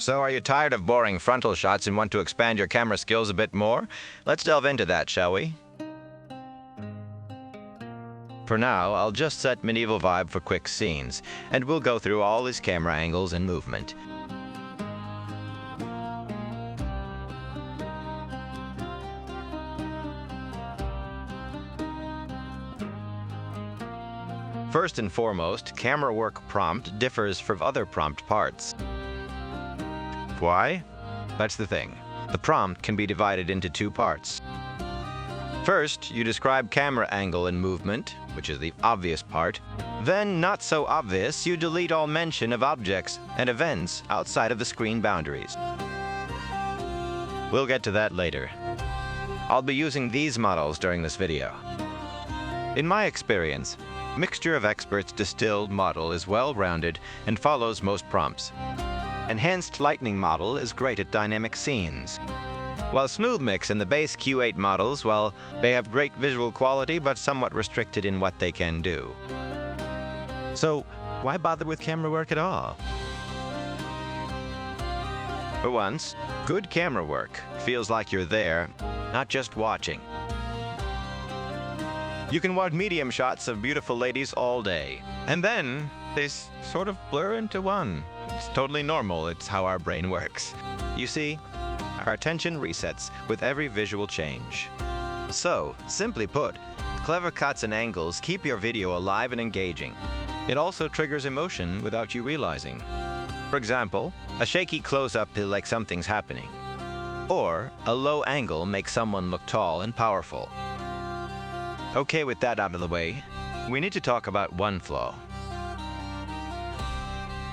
So are you tired of boring frontal shots and want to expand your camera skills a bit more? Let's delve into that, shall we? For now, I'll just set medieval vibe for quick scenes, and we'll go through all his camera angles and movement. First and foremost, Camerawork prompt differs from other prompt parts. Why? That's the thing. The prompt can be divided into two parts. First, you describe camera angle and movement, which is the obvious part. Then, not so obvious, you delete all mention of objects and events outside of the screen boundaries. We'll get to that later. I'll be using these models during this video. In my experience, Mixture of Experts distilled model is well-rounded and follows most prompts. Enhanced Lightning model is great at dynamic scenes. While Smooth Mix and the base Q8 models, well, they have great visual quality but somewhat restricted in what they can do. So, why bother with Camerawork at all? For once, good camera work feels like you're there, not just watching. You can watch medium shots of beautiful ladies all day, and then they sort of blur into one. It's totally normal, it's how our brain works. You see, our attention resets with every visual change. So, simply put, clever cuts and angles keep your video alive and engaging. It also triggers emotion without you realizing. For example, a shaky close-up feels like something's happening. Or, a low angle makes someone look tall and powerful. Okay, with that out of the way, we need to talk about one flaw.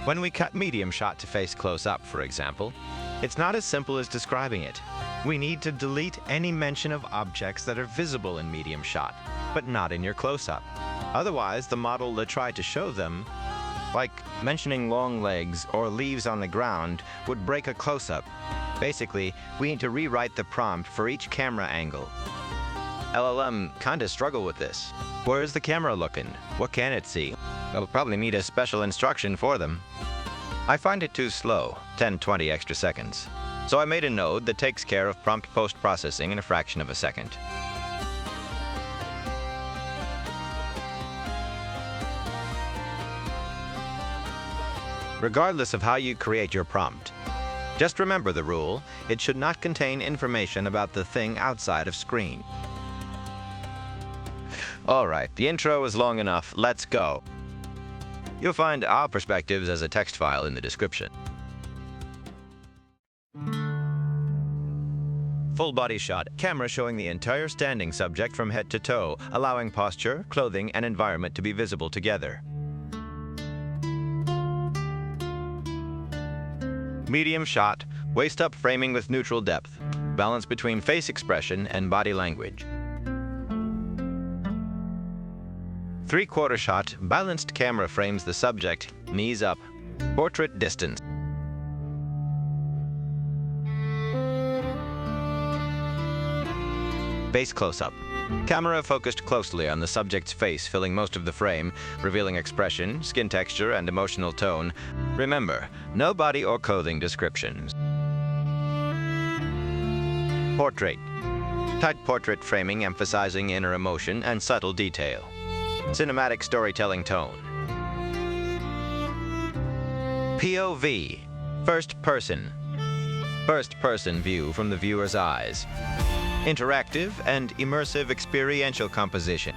When we cut medium shot to face close-up, for example, it's not as simple as describing it. We need to delete any mention of objects that are visible in medium shot, but not in your close-up. Otherwise, the model that tried to show them, like mentioning long legs or leaves on the ground, would break a close-up. Basically, we need to rewrite the prompt for each camera angle. LLM kinda struggle with this. Where is the camera looking? What can it see? I'll probably need a special instruction for them. I find it too slow, 10-20 extra seconds. So I made a node that takes care of prompt post-processing in a fraction of a second. Regardless of how you create your prompt, just remember the rule: it should not contain information about the thing outside of screen. Alright, the intro is long enough, let's go. You'll find our perspectives as a text file in the description. Full body shot, camera showing the entire standing subject from head to toe, allowing posture, clothing, and environment to be visible together. Medium shot, waist up framing with neutral depth, balance between face expression and body language. Three-quarter shot, balanced camera frames the subject, knees up, portrait distance. Face close-up. Camera focused closely on the subject's face, filling most of the frame, revealing expression, skin texture, and emotional tone. Remember, no body or clothing descriptions. Portrait. Tight portrait framing emphasizing inner emotion and subtle detail. Cinematic storytelling tone. POV. First person. First person view from the viewer's eyes. Interactive and immersive experiential composition.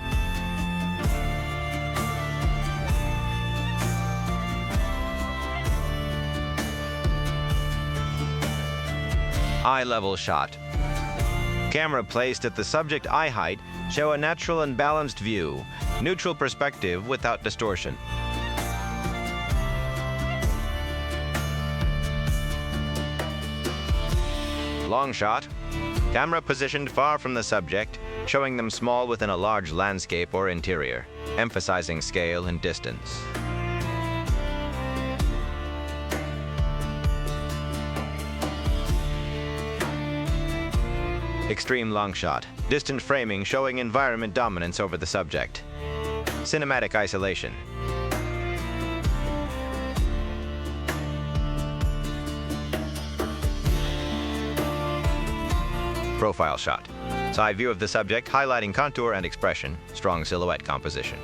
Eye level shot. Camera placed at the subject eye height show a natural and balanced view, neutral perspective without distortion. Long shot. Camera positioned far from the subject, showing them small within a large landscape or interior, emphasizing scale and distance. Extreme long shot. Distant framing showing environment dominance over the subject. Cinematic isolation. . Profile shot. Side view of the subject, highlighting contour and expression, strong silhouette composition.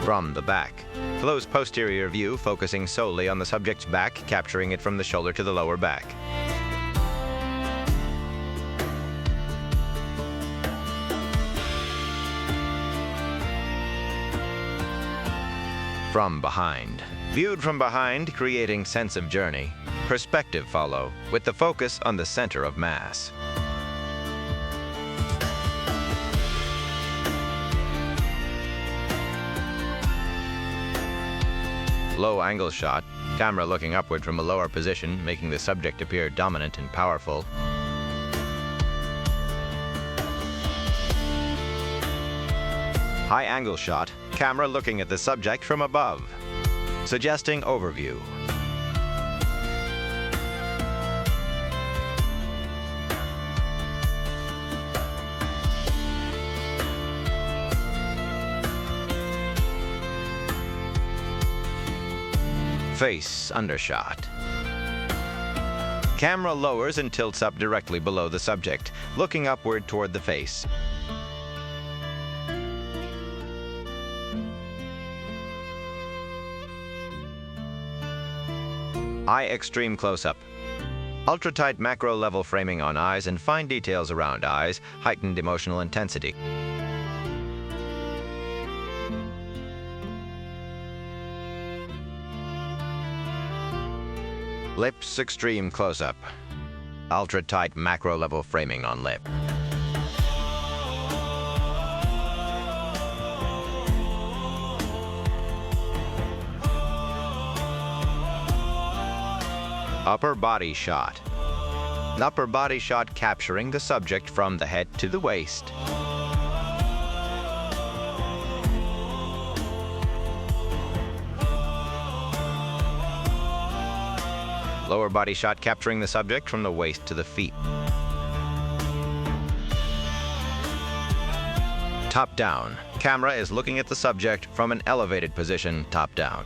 From the back. Close posterior view, focusing solely on the subject's back, capturing it from the shoulder to the lower back. From behind. Viewed from behind, creating sense of journey. Perspective follow, with the focus on the center of mass. Low angle shot, camera looking upward from a lower position, making the subject appear dominant and powerful. High angle shot, camera looking at the subject from above, suggesting overview. Face undershot. Camera lowers and tilts up directly below the subject, looking upward toward the face. Eye extreme close-up. Ultra-tight macro-level framing on eyes and fine details around eyes, heightened emotional intensity. Lips extreme close-up. Ultra-tight macro-level framing on lip. Upper body shot. Upper body shot capturing the subject from the head to the waist. Lower body shot capturing the subject from the waist to the feet. Top down. Camera is looking at the subject from an elevated position, top down.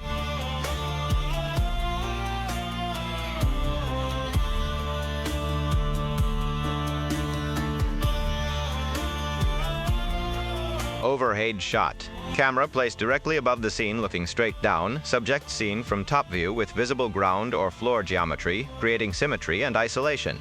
Overhead shot. Camera placed directly above the scene looking straight down, subject seen from top view with visible ground or floor geometry, creating symmetry and isolation.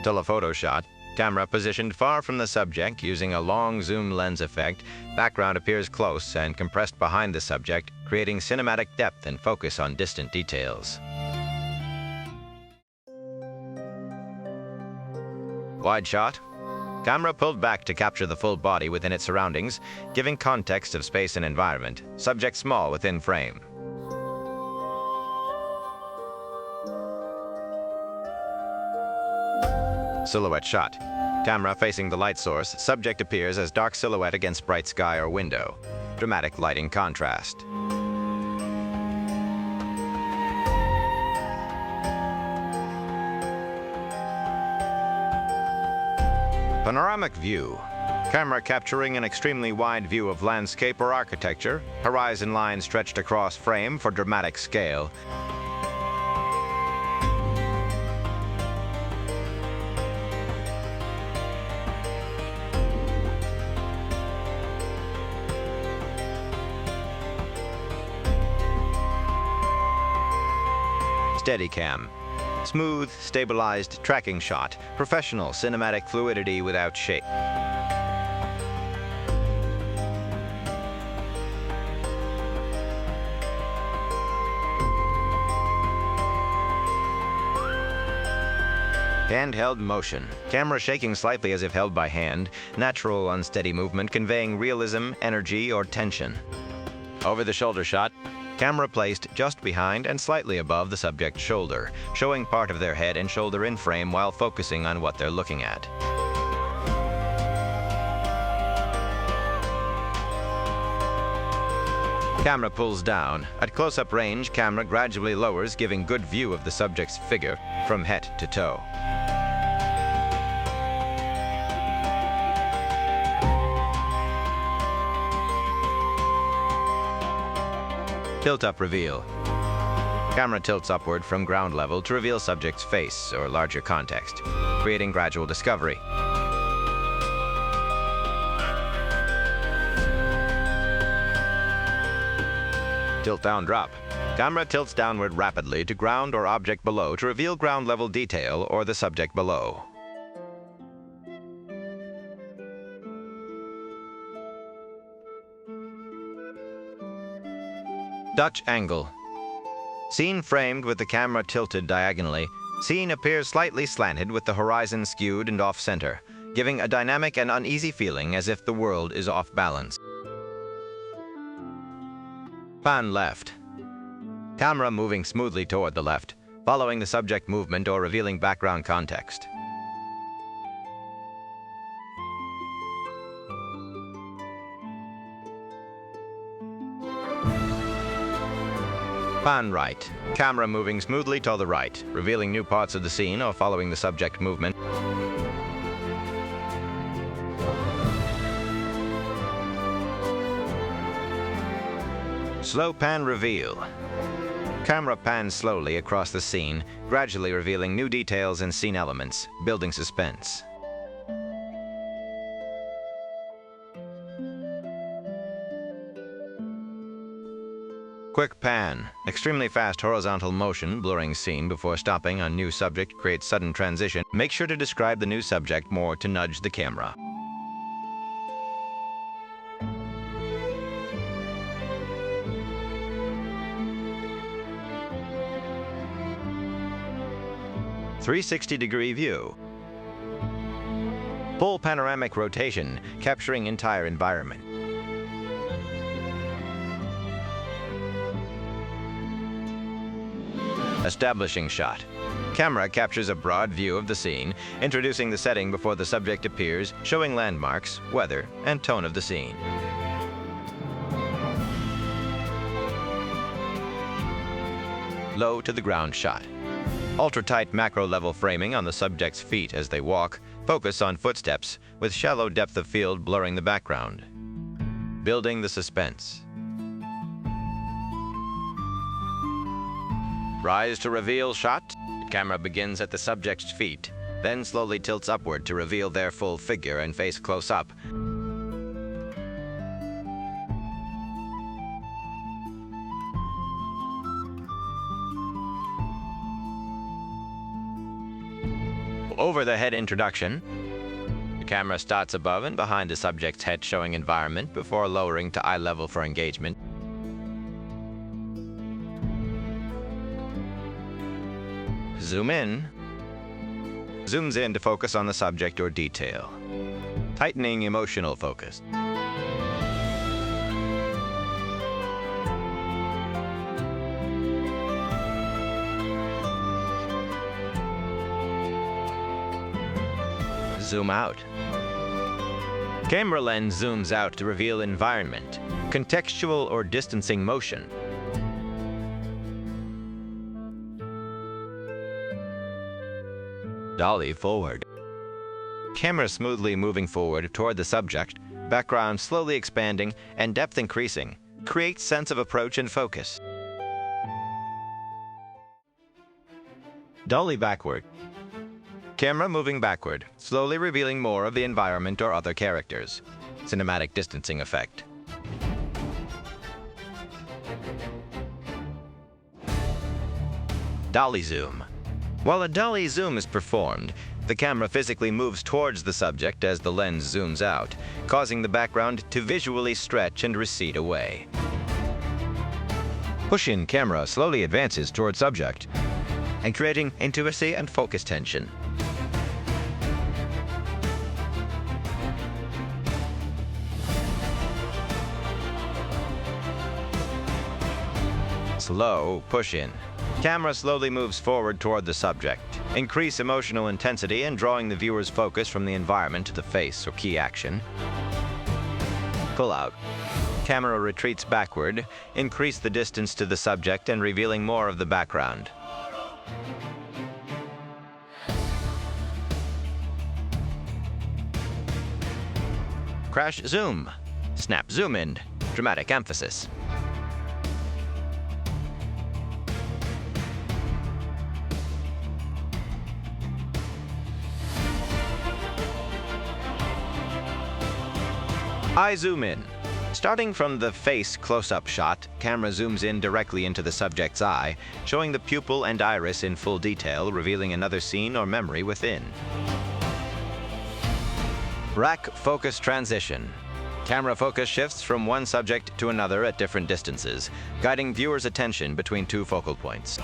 Telephoto shot. Camera positioned far from the subject using a long zoom lens effect. Background appears close and compressed behind the subject, creating cinematic depth and focus on distant details. Wide shot. Camera pulled back to capture the full body within its surroundings, giving context of space and environment. Subject small within frame. Silhouette shot. Camera facing the light source. Subject appears as dark silhouette against bright sky or window. Dramatic lighting contrast. Panoramic view. Camera capturing an extremely wide view of landscape or architecture, horizon line stretched across frame for dramatic scale. Steadicam. Smooth, stabilized tracking shot. Professional cinematic fluidity without shake. Handheld motion. Camera shaking slightly as if held by hand. Natural, unsteady movement conveying realism, energy, or tension. Over-the-shoulder shot. Camera placed just behind and slightly above the subject's shoulder, showing part of their head and shoulder in frame while focusing on what they're looking at. Camera pulls down. At close-up range, camera gradually lowers, giving good view of the subject's figure from head to toe. Tilt up reveal. Camera tilts upward from ground level to reveal subject's face or larger context, creating gradual discovery. Tilt down drop. Camera tilts downward rapidly to ground or object below to reveal ground level detail or the subject below. Dutch angle. Scene framed with the camera tilted diagonally, scene appears slightly slanted with the horizon skewed and off-center, giving a dynamic and uneasy feeling as if the world is off balance. Pan left. Camera moving smoothly toward the left, following the subject movement or revealing background context. Pan right. Camera moving smoothly to the right, revealing new parts of the scene or following the subject movement. Slow pan reveal. Camera pans slowly across the scene, gradually revealing new details and scene elements, building suspense. Quick pan. Extremely fast horizontal motion, blurring scene before stopping on new subject creates sudden transition. Make sure to describe the new subject more to nudge the camera. .360-degree view. Full panoramic rotation, capturing entire environment. Establishing shot. Camera captures a broad view of the scene, introducing the setting before the subject appears, showing landmarks, weather, and tone of the scene. Low to the ground shot. Ultra-tight macro-level framing on the subject's feet as they walk, focus on footsteps, with shallow depth of field blurring the background. Building the suspense. Rise to reveal shot. Camera begins at the subject's feet, then slowly tilts upward to reveal their full figure and face close up. Over the head introduction. The camera starts above and behind the subject's head, showing environment before lowering to eye level for engagement. Zoom in. Zooms in to focus on the subject or detail. Tightening emotional focus. Zoom out. Camera lens zooms out to reveal environment, contextual or distancing motion. Dolly forward. Camera smoothly moving forward toward the subject, background slowly expanding and depth increasing, creates sense of approach and focus. Dolly backward. Camera moving backward, slowly revealing more of the environment or other characters. Cinematic distancing effect. Dolly zoom. While a dolly zoom is performed, the camera physically moves towards the subject as the lens zooms out, causing the background to visually stretch and recede away. Push-in camera slowly advances toward subject and creating intimacy and focus tension. Slow push-in. Camera slowly moves forward toward the subject. Increase emotional intensity and drawing the viewer's focus from the environment to the face or key action. Pull out. Camera retreats backward, increase the distance to the subject and revealing more of the background. Crash zoom. Snap zoom in. Dramatic emphasis. Eye zoom in. Starting from the face close-up shot, camera zooms in directly into the subject's eye, showing the pupil and iris in full detail, revealing another scene or memory within. Rack focus transition. Camera focus shifts from one subject to another at different distances, guiding viewers' attention between two focal points.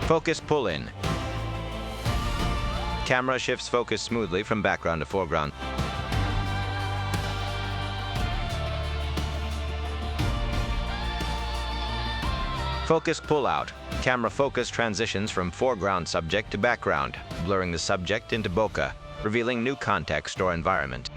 Focus pull-in. Camera shifts focus smoothly from background to foreground. Focus pull-out. Camera focus transitions from foreground subject to background, blurring the subject into bokeh, revealing new context or environment.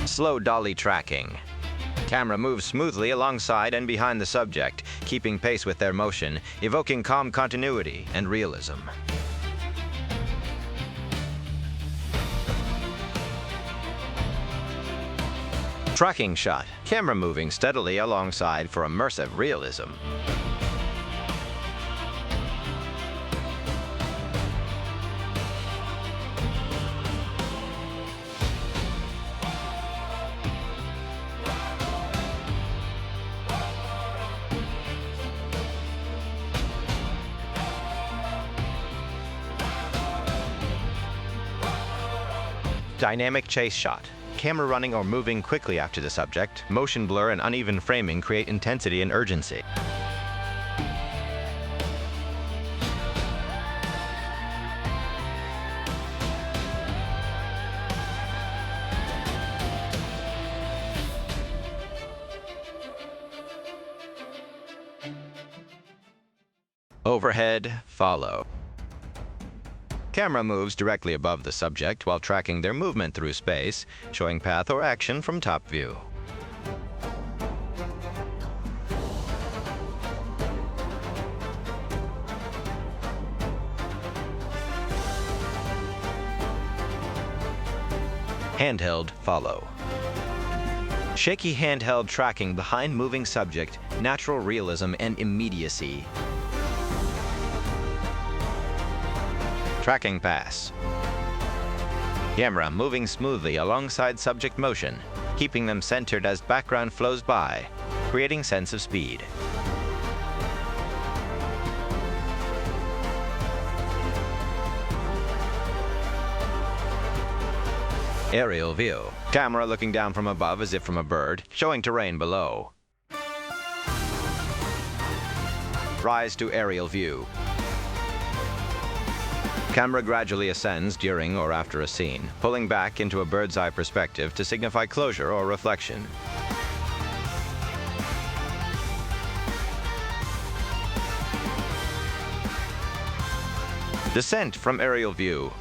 Slow dolly tracking. Camera moves smoothly alongside and behind the subject, keeping pace with their motion, evoking calm continuity and realism. Tracking shot. Camera moving steadily alongside for immersive realism. Dynamic chase shot. Camera running or moving quickly after the subject, motion blur and uneven framing create intensity and urgency. Overhead follow. Camera moves directly above the subject while tracking their movement through space, showing path or action from top view. Handheld follow. Shaky handheld tracking behind moving subject, natural realism and immediacy. Tracking pass. Camera moving smoothly alongside subject motion, keeping them centered as background flows by, creating sense of speed. Aerial view. Camera looking down from above as if from a bird, showing terrain below. Rise to aerial view. Camera gradually ascends during or after a scene, pulling back into a bird's eye perspective to signify closure or reflection. Descent from aerial view.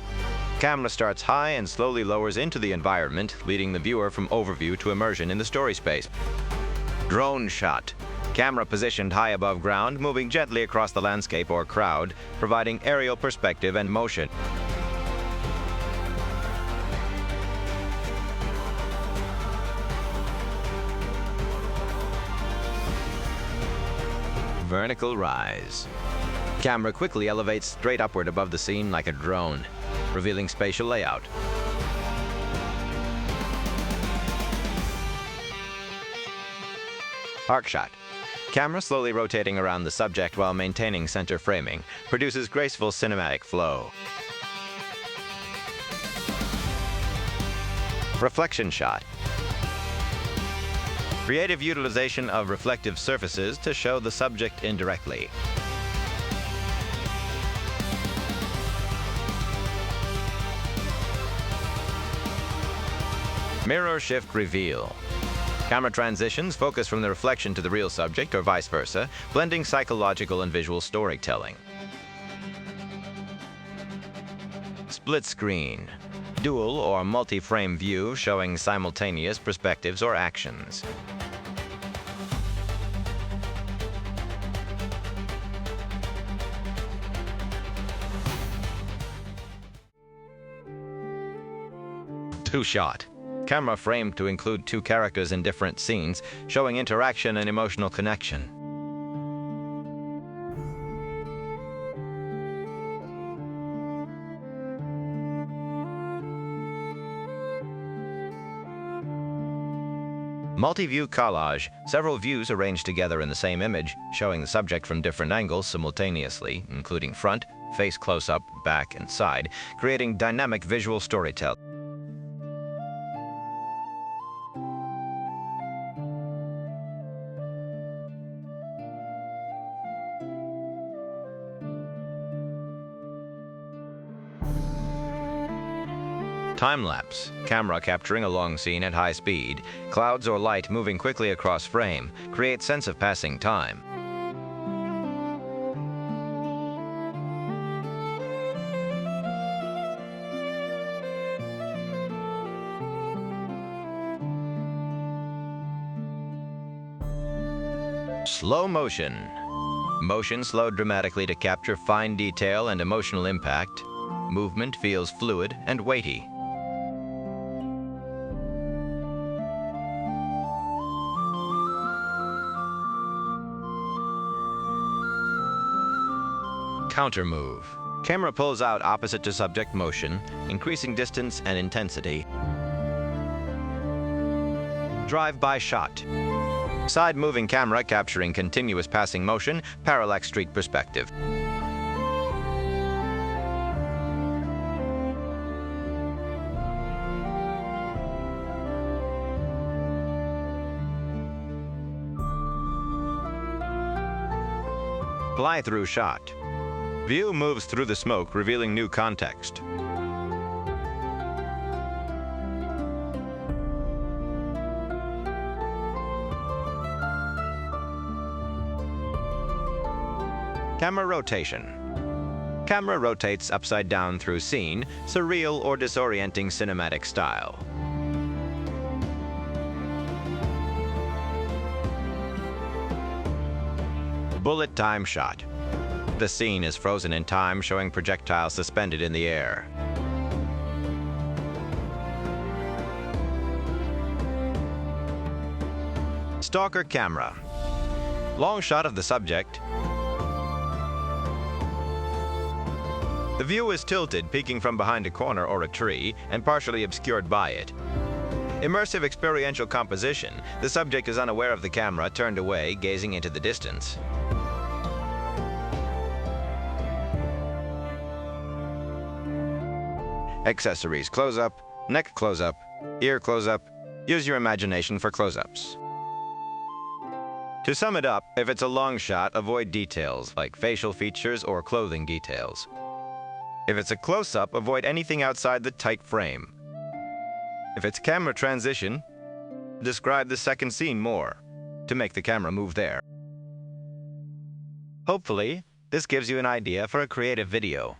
Camera starts high and slowly lowers into the environment, leading the viewer from overview to immersion in the story space. Drone shot. Camera positioned high above ground, moving gently across the landscape or crowd, providing aerial perspective and motion. Vertical rise. Camera quickly elevates straight upward above the scene like a drone, revealing spatial layout. Arc shot. Camera slowly rotating around the subject while maintaining center framing, produces graceful cinematic flow. Reflection shot. Creative utilization of reflective surfaces to show the subject indirectly. Mirror shift reveal. Camera transitions focus from the reflection to the real subject or vice versa, blending psychological and visual storytelling. Split screen. Dual or multi-frame view showing simultaneous perspectives or actions. Who shot? Camera framed to include two characters in different scenes, showing interaction and emotional connection. Multi-view collage, several views arranged together in the same image, showing the subject from different angles simultaneously, including front, face close-up, back, and side, creating dynamic visual storytelling. Time-lapse, camera capturing a long scene at high speed, clouds or light moving quickly across frame, creates sense of passing time. Slow motion. Motion slowed dramatically to capture fine detail and emotional impact. Movement feels fluid and weighty. Counter move. Camera pulls out opposite to subject motion, increasing distance and intensity. Drive-by shot. Side moving camera capturing continuous passing motion, parallax street perspective. Fly-through shot. View moves through the smoke, revealing new context. Camera rotation. Camera rotates upside down through scene, surreal or disorienting cinematic style. Bullet time shot. The scene is frozen in time, showing projectiles suspended in the air. Stalker camera. Long shot of the subject. The view is tilted, peeking from behind a corner or a tree, and partially obscured by it. Immersive experiential composition. The subject is unaware of the camera, turned away, gazing into the distance. Accessories: close-up, neck close-up, ear close-up. Use your imagination for close-ups. To sum it up, if it's a long shot, avoid details like facial features or clothing details. If it's a close-up, avoid anything outside the tight frame. If it's camera transition, describe the second scene more to make the camera move there. Hopefully, this gives you an idea for a creative video.